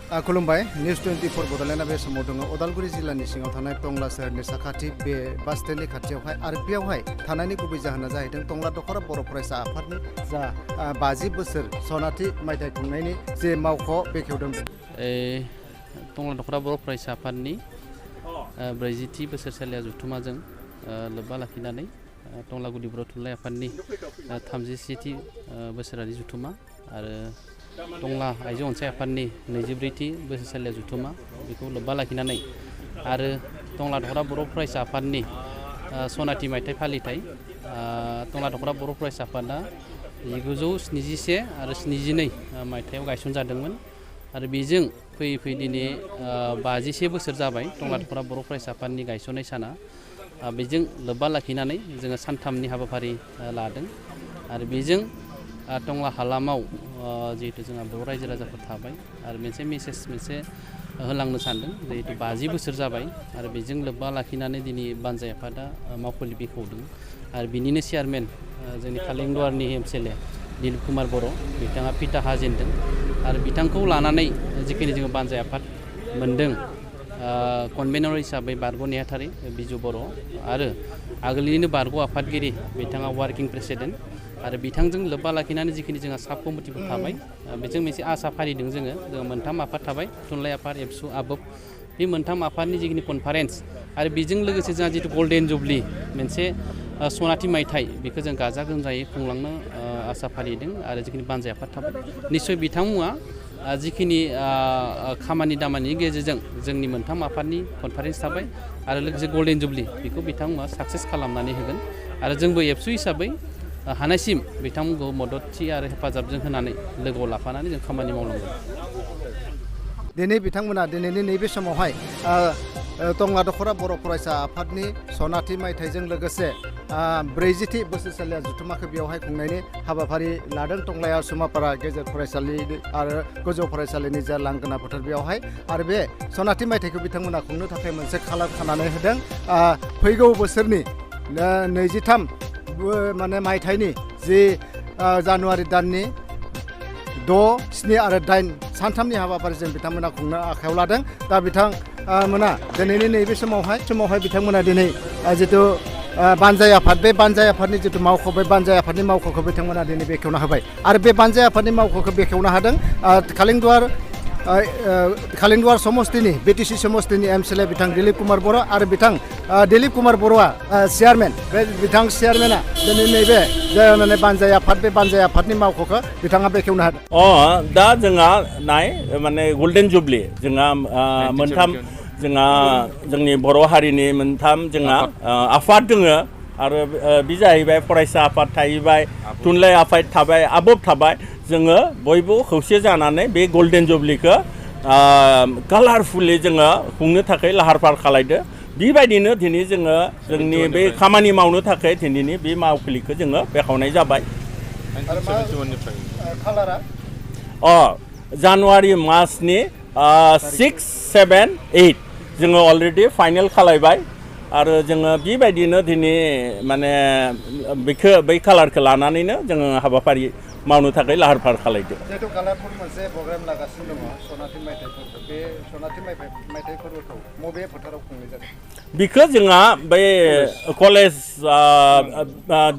खुलुमबाय निउज 24 बड'लेण्डआ बे समाव दङ उदालगुरि जिल्लानि सिङाव थानाय टंला सोहोरनि साखाथि बे बास स्टेन्डनि खाथियावहाय आरो बेयावहाय थानायनि गुबै जाहोना जाहैदों टंला दख'र बर' फरायसा आफादनि जा 50 बोसोर सनाथि मायथाइ खुंनायनि जे मावख' बेखेवदों। टंला दख'र बर' फरायसा आफादनि 40थि बोसोरसालिया जथुमाजों लोब्बा लाखिनानै टंला गुदि बर' थुनलाइ आफादनि 37थि बोसोरारि जथुमा आरो टंला आइजो अनसाय आफादनि 24थि बोसोरसालिया जथुमा बेखौ लोब्बा लाखिनानै आरो टंला दख'र बर' फरायसा आफादनि सनाथि मायथाइ फालिथाय टंला दख'र बर' फरायसा आफादा 1971 आरो 72 मायथाइयाव गायसनजादोंमोन आरो बेजों फैयै फैयै दिनै 51 बोसोर जाबाय टंला दख'र बर' फरायसा आफादनि गायसननाय साना बेजों लोब्बा लाखिनानै जोङो सानथामनि हाबाफारि लादों आरो बेजों टंला हालामाव जिहेतु जोंहा बर' रायजो राजाफोर थाबाय आरो मोनसे मेसेज होलांनो सानदों जिहेतु 50 बोसोर जाबाय आरो बेजों लोब्बा लाखिनानै दिनै बानजाय आफादा मावख'लि बेखेवदों आरो बिनिनो चेयारमेन जोंनि कालिंगुवारनि एमएलए दिलीप कुमार बर' बिथाङा फिथा हाजेनदों आरो बिथांखौ लानानै जिखिनि जोङो बानजाय आफाद मोनदों कनभेनर हिसाबै बारग' नेहाथारि बिजु बर' आरो आगोलनिनो बारग' आफादगिरि बिथाङा वार्किं प्रेसिडेन्ट आरो बिथांजों लोब्बा लाखिनानै जिखिनि जोंहा साब कमिटिफोर थाबाय बेजों मोनसे आसा फारिदों जोङो मोनथाम आफाद थाबाय थुनलाइ आफाद एबसु आबोब बे मोनथाम आफादनि जिखिनि कनफारेन्स आरो बेजों लोगोसे जोंहा जितु गल्डेन जुबलि मोनसे सनाथि मायथाइ बेखौ जों गाजा गोमजायै खुंलांनो आसा फारिदों आरो जिखिनि बानजाय आफाद थाबाय निस्सय बिथांमोना जिखिनि खामानि दामानिनि गेजेरजों जोंनि मोनथाम आफादनि कनफारेन्स थाबाय आरो लोगोसे गल्डेन जुबलि बेखौ बिथांमोना साक्सेस खालामनानै होगोन आरो जोंबो एबसु हिसाबै हानायसिम बिथांमोनखौ मददथि आरो हेफाजाबजों होनानै लोगोआव लाफानानै जों खामानि मावनांगोन। दिनै बिथांमोना दिनैनि नैबे समावहाय टंला दख'र बर' फरायसा आफादनि सनाथि मायथाइजों लोगोसे 40थि बोसोरसालिया जथुमाखौ बेयावहाय खुंनायनि हाबाफारि लादों टंलाया सुमापारा गेजेर फरायसालि आरो गोजौ फरायसालिनि जा लांगोना फोथार बेयावहाय आरो बे सनाथि मायथाइखौ बिथांमोना खुंनो थाखाय मोनसे खालार खानानै होदों फैगौ बोसोरनि 23 माने मायथाइनि जि जानुवारि दाननि 6, 7 आरो 8 सानथामनि हाबाफारिजों बिथांमोना खुंनो आखायाव लादों दा बिथांमोना दिनैनि नैबे समावहाय बिथांमोना दिनै जितु बानजाय आफाद बे बानजाय आफादनि जितु मावख' बे बानजाय आफादनि मावख'खौ बिथांमोना दिनै बेखेवना होबाय आरो बे बानजाय आफादनि मावख'खौ बेखेवना होदों कालिंगुवार समस्तिनि बिटिसि समस्तिनि एमएलए बिथां दिलीप कुमार बर' आरो बिथां दिलीप कुमार बर'आ चेयारमेन बे बिथां चेयारमेना दिनै नैबे माने बानजाय आफाद बे बानजाय आफादनि मावख'खौ बिथाङा बेखेवना होदों। दा जोंहा नाय माने गल्डेन जुबलि जोंहा मोनथाम जोंहा जोंनि बर' हारिनि मोनथाम जोंहा आफाद दोङो आरो बे जाहैबाय फरायसा आफाद थाहैबाय थुनलाइ आफाद थाबाय आबोब थाबाय जोङो बयबो खौसे जानानै बे गल्डेन जुबलिखौ कालारफुलि जोङो खुंनो थाखाय लाहार फाहार खालायदो बेबायदिनो दिनै जोङो जोंनि बे खामानि मावनो थाखाय दिनैनि बे मावखुलिखौ जोङो बेखेवनाय जाबाय। जानुवारि मासनि 6, 7, 8 जोङो अलरेडि फाइनेल खालायबाय आरो जोङो बेबायदिनो दिनै माने बेखौ बै कालारखौ लानानैनो जोङो हाबाफारि मावनो थाखाय लाहार फाहार खालायदो। जिहेतु कालारफुल मोनसे प्रग्राम लागासिनो दङ सनाथि मायथाइफोरखौ बे सनाथि मायथाइ फोरबोखौ बबे फोथाराव खुंनाय जादों? बेखौ जोंहा बै कलेज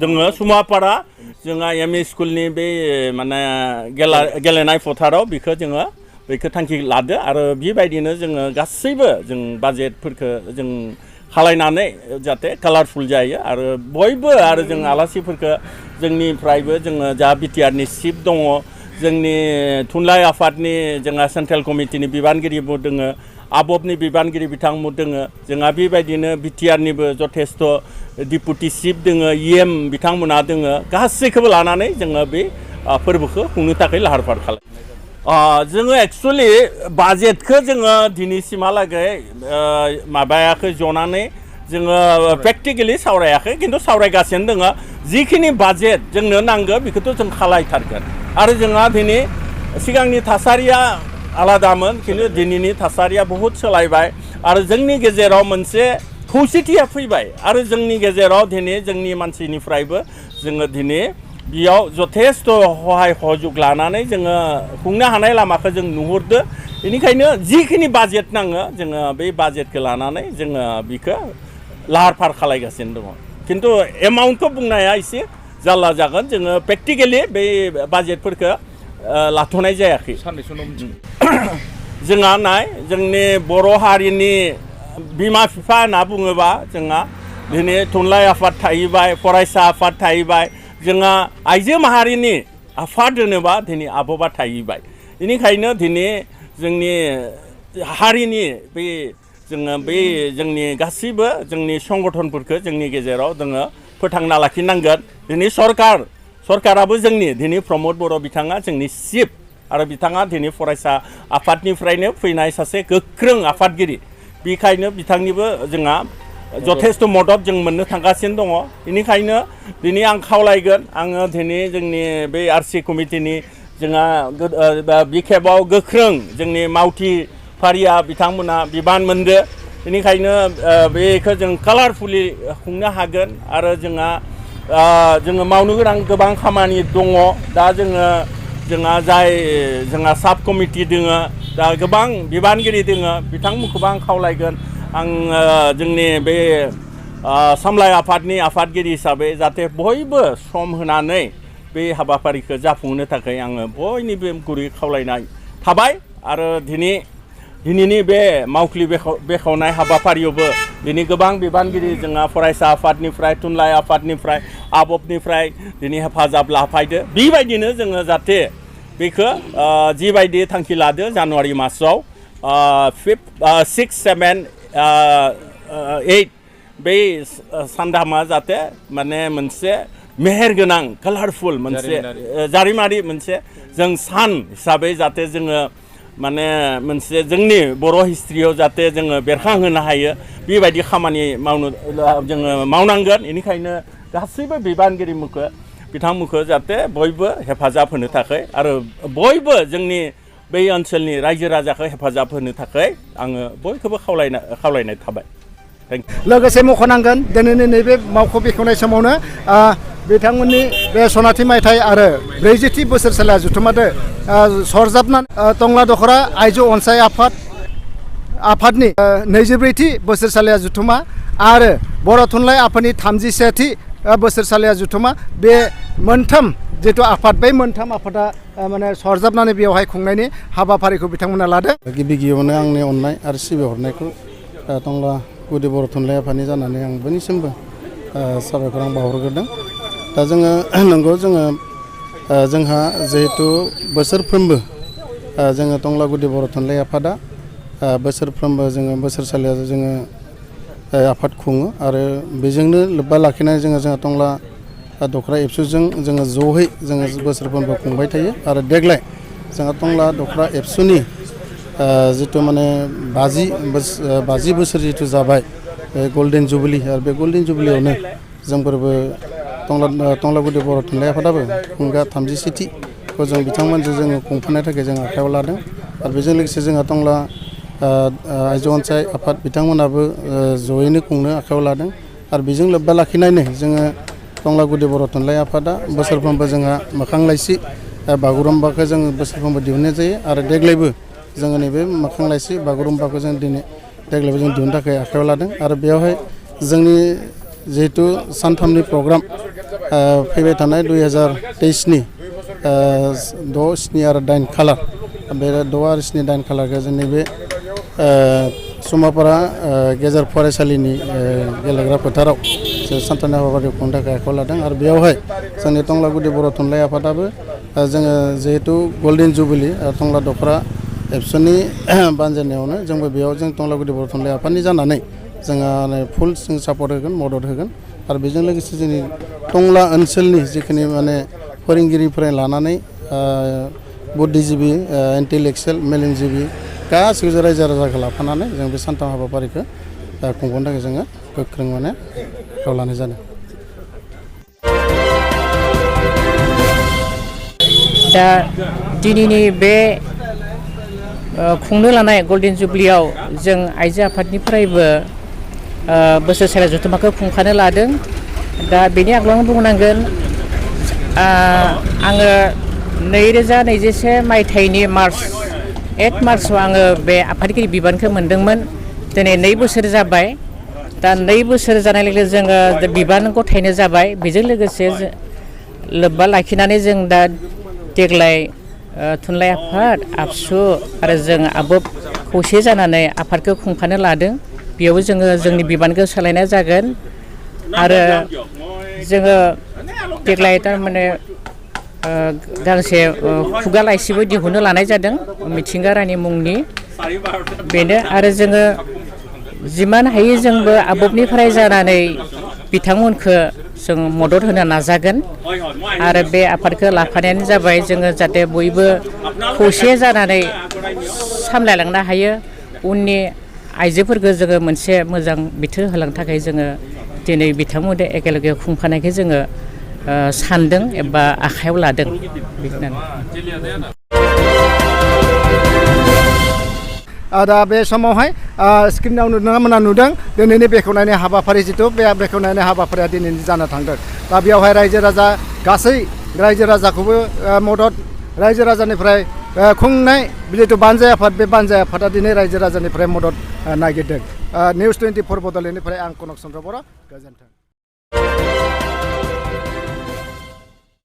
दङ सुमापारा जोंहा एमइ स्कुलनि बे माने गेलेनाय फोथाराव बेखौ जोङो बेखौ थांखि लादो आरो बेबायदिनो जोङो गासैबो जों बाजेटफोरखौ जों खालायनानै जाहाथे कालारफुल जायो आरो बयबो आरो जों आलासिफोरखौ जोंनिफ्रायबो जोङो जा बिटिआरनि चिफ दङ जोंनि थुनलाइ आफादनि जोंहा सेन्ट्रेल कमिटिनि बिबानगिरिबो दोङो आबबनि बिबानगिरि बिथांमोन दोङो जोंहा बेबायदिनो बिटिआरनिबो जथेस्थ डिपुटि चिफ दोङो इएम बिथांमोना दोङो गासैखौबो लानानै जोङो बे फोरबोखौ खुंनो थाखाय लाहार फाहार खालामो। जोङो एक्सुवेलि बाजेटखौ जोङो दिनैसिमहालागै माबायाखै जनानै जोङो प्रेक्टिकेलि सावरायाखै खिन्थु सावरायगासिनो दङ जिखिनि बाजेट जोंनो नांगौ बेखौथ' जों खालायथारगोन आरो जोंहा दिनै सिगांनि थासारिया आलादामोन खिन्थु दिनैनि थासारिया बहुद सोलायबाय आरो जोंनि गेजेराव मोनसे खौसेथिया फैबाय आरो जोंनि गेजेराव दिनै जोंनि मानसिनिफ्रायबो जोङो दिनै बेयाव जथेस्थ' सहाय सहयोग लानानै जोङो खुंनो हानाय लामाखौ जों नुहुरदो बेनिखायनो जिखिनि बाजेट नाङो जोङो बे बाजेटखौ लानानै जोङो बेखौ लाहार फाहार खालायगासिनो दङ खिन्थु एमाउन्टखौ बुंनाया एसे जारला जागोन जोङो प्रेक्टिकेलि बे बाजेटफोरखौ लाथ'नाय जायाखै जोंहा नाय जोंनि बर' हारिनि बिमा बिफा होनना बुङोबा जोंहा दिनै थुनलाइ आफाद थाहैबाय फरायसा आफाद थाहैबाय जोंहा आइजो माहारिनि आफाद होनोबा दिनै आब'बा थाहैबाय बेनिखायनो दिनै जोंनि हारिनि बे जोङो बे जोंनि गासैबो जोंनि संगठनफोरखौ जोंनि गेजेराव जोङो फोथांना लाखिनांगोन दिनै सरकाराबो जोंनि दिनै प्रमद बर' बिथाङा जोंनि चिफ आरो बिथाङा दिनै फरायसा आफादनिफ्रायनो फैनाय सासे गोख्रों आफादगिरि बेखायनो बिथांनिबो जोंहा जथेस्थ' मदद जों मोननो थांगासिनो दङ बेनिखायनो दिनै आं खावलायगोन आङो दिनै जोंनि बे आरसि कमिटिनि जोंहा बिखेबाव गोख्रों जोंनि मावथि फारिया बिथांमोना बिबान मोनदो बेनिखायनो बेखौ जों कालारफुलि खुंनो हागोन आरो जोङो मावनो गोनां गोबां खामानि दङ दा जोंहा जोंहा साब कमिटि दोङो दा गोबां बिबानगिरि दोङो बिथांमोनखौबो आं खावलायगोन आं जोंनि बे सामलाय आफादनि आफादगिरि हिसाबै जाहाथे बयबो सम होनानै बे हाबाफारिखौ जाफुंहोनो थाखाय आङो बयनिबो गुरै खावलायनाय थाबाय आरो दिनैनि बे मावख्लि बेखेवनाय हाबाफारियावबो दिनै गोबां बिबानगिरि जोंहा फरायसा आफादनिफ्राय थुनलाइ आफादनिफ्राय आबबनिफ्राय दिनै हेफाजाब लाफायदो बेबायदिनो जोङो जाहाथे बेखौ जिबायदि थांखि लादो जानुवारि मासाव 6, 7, 8 बे सानदामा जाहाथे माने मोनसे मेहेरगोनां कालारफुल मोनसे जारिमिनारि मोनसे जों सान हिसाबै जाहाथे जोङो माने मोनसे जोंनि बर' हिस्ट्रियाव जाहाथे जोङो बेरखांहोनो हायो बेबायदि खामानि जोङो मावनांगोन बेनिखायनो गासैबो बिबानगिरिफोरखौ बिथांमोनखौ जाहाथे बयबो हेफाजाब होनो थाखाय आरो बयबो जोंनि बै ओनसोलनि रायजो राजाखौ हेफाजाब होनो थाखाय आङो बयखौबो खावलायनाय थाबाय लोगोसे मख'नांगोन दिनैनि नैबे मावख' बेखेवनाय समावनो बिथांमोननि बे सनाथि मायथाइ आरो 40थि बोसोरसालिया जुथुमादो सरजाबनानै टंला दख'रा आइजो अनसाय आफादनि 24थि बोसोरसालिया जुथुमा आरो बर' थुनलाइ आफादनि 31थि बोसोरसालिया जुथुमा बे मोनथाम जिथु आफाद बै मोनथाम आफादा माने सरजाबनानै बेवहाय खुंनायनि हाबाफारिखौ बिथांमोना लादों गिबियावनो आंनि अननाय आरो सिबिहरनायखौ टंला गुदि बर' थुनलाइ आफादनि जानानै आं बयनिसिमबो साबायखर आं बावहरग्रोदों दा जोङो नंगौ जोंहा जिहेथु बोसोरफ्रोमबो जोङो टंला गुदि बर' थुनलाइ आफादा बोसोरफ्रोमबो जोङो बोसोरसालियाव जोङो आफाद खुङो आरो बेजोंनो लोब्बा लाखिनानै जोंहा टंला दख'रा एबसुजों जोङो ज'है जोङो बोसोरफ्रोमबो खुंबाय थायो आरो देग्लाय जोंहा टंला दख'रा एबसुनि जिथु माने 50 बोसोर जिथु जाबाय गल्डेन जुबली आरो बे गल्डेन जुबलीयावनो जोंफोरबो टंला गुदि बर' थुनलाइ आफादाबो खुंगा 37थिखौ जों बिथांमोनजों जोङो खुंफानो थाखाय जों आखायाव लादों आरो बेजों लोगोसे जोंहा टंला आइजो अनसाय आफाद बिथांमोनाबो जयैनो खुंनो आखायाव लादों आरो बेजों लोब्बा लाखिनानै जोङो टंला गुदि बर' थुनलाइ आफादा बोसोरफ्रोमबो जोंहा मोखां लाइसि बागुरुम्बाखौ जोङो बोसोरफ्रोमबो दिहुननाय जायो आरो देग्लायबो जोङो नैबे मोखां लाइसि बागुरुम्बाखौ जों देग्लायबो जों दिहुननो थाखाय आखायाव लादों आरो बेयावहाय जोंनि जिहेतु सानथामनि प्रग्राम फैबाय थानाय 2023नि 6, 7 आरो 8 खालार बे 6 आरो 7, 8 खालारखौ जोंनि बे सुमापारा गेजेर फरायसालिनि गेलेग्रा फोथाराव जों सानथामनि हाबाफारि खुंनो थाखाय आखायाव लादों आरो बेयावहाय जोंनि टंला गुदि बर' थुनलाइ आफादाबो जोङो जिहेतु गल्डेन जुबली टंला दख'रा एबसुनि बानजायनायावनो जोंबो बेयाव जों टंला गुदि बर' थुनलाइ आफादनि जानानै जोंहा फुल सापर्ट होगोन मदद होगोन आरो बेजों लोगोसे जोंनि टंला ओनसोलनि जिखिनि माने फोरोंगिरिफोर लानानै बुद्धिजिबि इन्टेलेक्सुयेल मेलेमजिबि गासैबो रायजो राजाखौ लाफानानै जों बे सानथाम हाबाफारिखौ खुंफुंनो थाखाय जोङो गोख्रों माने आखायाव लानाय जादों। दा दिनैनि बे खुंनो लानाय गल्डेन जुबलीयाव जों आइजो आफादनिफ्रायबो बोसोरसालिया जथुम्माखौ खुंखानो लादों। दा बेनि आगोलावनो बुंनांगोन आङो 2021 मायथाइनि मार्च 1 मार्चआव आङो बे आफादगिरि बिबानखौ मोनदोंमोन दिनै 2 बोसोर जाबाय दा 2 बोसोर जानाय लोगो जोङो बिबान गथायनो जाबाय बेजों लोगोसे लोब्बा लाखिनानै जों दा देग्लाय थुनलाइ आफाद आबसु आरो जों आबोब खौसे जानानै आफादखौ खुंफानो लादों बेयाव जोङो जोंनि बिबानखौ सोलायनाय जागोन आरो जोङो देग्लाय थारमाने गांसे खुगा लाइसिबो दिहुननो लानाय जादों मिथिंगा रानि मुंनि बेनो आरो जोङो जिमान हायो जोंबो आबोबनिफ्राय जानानै बिथांमोनखौ जों मदद होनो नाजागोन आरो बे आफादखौ लाफानायानो जाबाय जोङो जाहाथे बयबो खौसे जानानै सामलायलांनो हायो उननि आइजोफोरखौ जोङो मोनसे मोजां बिथोन होलांनो थाखाय जोङो दिनै बिथांमोनजों एखेलगे खुंफानायखौ जोङो सानदों एबा आखायाव लादों दा बे समावहाय स्क्रिनाव नोंथांमोना नुदों दिनैनि बेखेवनायनि हाबाफारि जिथु बे बेखेवनायनि हाबाफारिया दिनैनि जाना थांदों दा बेयावहाय रायजो राजा गासै रायजो राजाखौबो मदद रायजो राजानिफ्राय खुंनाय जिथु बानजाय आफाद बे बानजाय आफादा दिनै रायजो राजानिफ्राय मदद नागिरदों निउस 24 बड'लेण्डनिफ्राय आं कनक चन्द्र बर' गोजोन्थों।